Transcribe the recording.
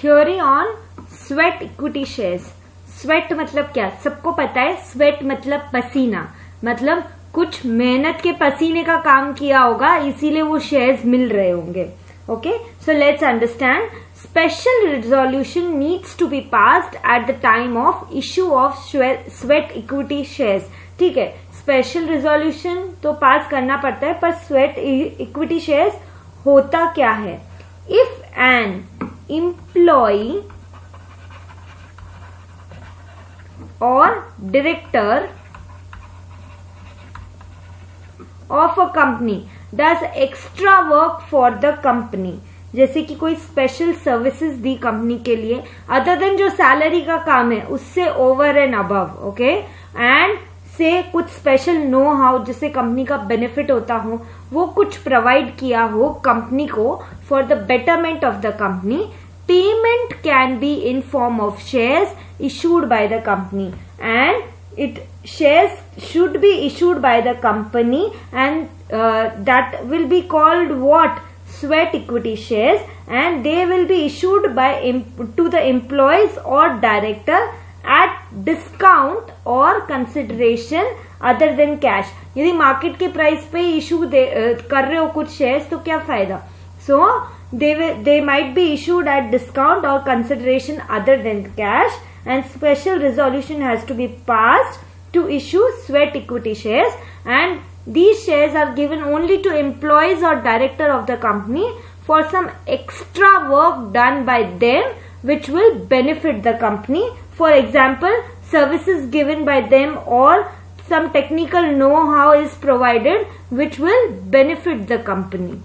Theory on sweat equity shares. Sweat मतलब क्या, सबको पता है, स्वेट मतलब पसीना, मतलब कुछ मेहनत के पसीने का काम किया होगा, इसीलिए वो शेयर्स मिल रहे होंगे। Okay, so let's understand. Special resolution needs to be passed at the time of issue of sweat equity shares. ठीक है, स्पेशल रिजोल्यूशन तो पास करना पड़ता है, पर स्वेट इक्विटी शेयर्स होता क्या है? इफ एन एम्प्लॉई और director of a company does extra work for the company, जैसे कि कोई स्पेशल सर्विसेज दी कंपनी के लिए अदर देन जो सैलरी का काम है उससे over and above, okay, and से कुछ स्पेशल नो हाउ जिससे कंपनी का बेनिफिट होता हो, वो कुछ प्रोवाइड किया हो कंपनी को for the betterment of the company, payment can be in form of shares issued by the company, and shares should be issued by the company, and that will be called what? Sweat equity shares, and they will be issued by to the employees or director at discount or consideration other than cash। यदि market के price पे issue कर रहे हो कुछ shares तो क्या फायदा? So they might be issued at discount or consideration other than cash, and special resolution has to be passed to issue sweat equity shares, and these shares are given only to employees or director of the company for some extra work done by them which will benefit the company. For example, services given by them or some technical know-how is provided which will benefit the company.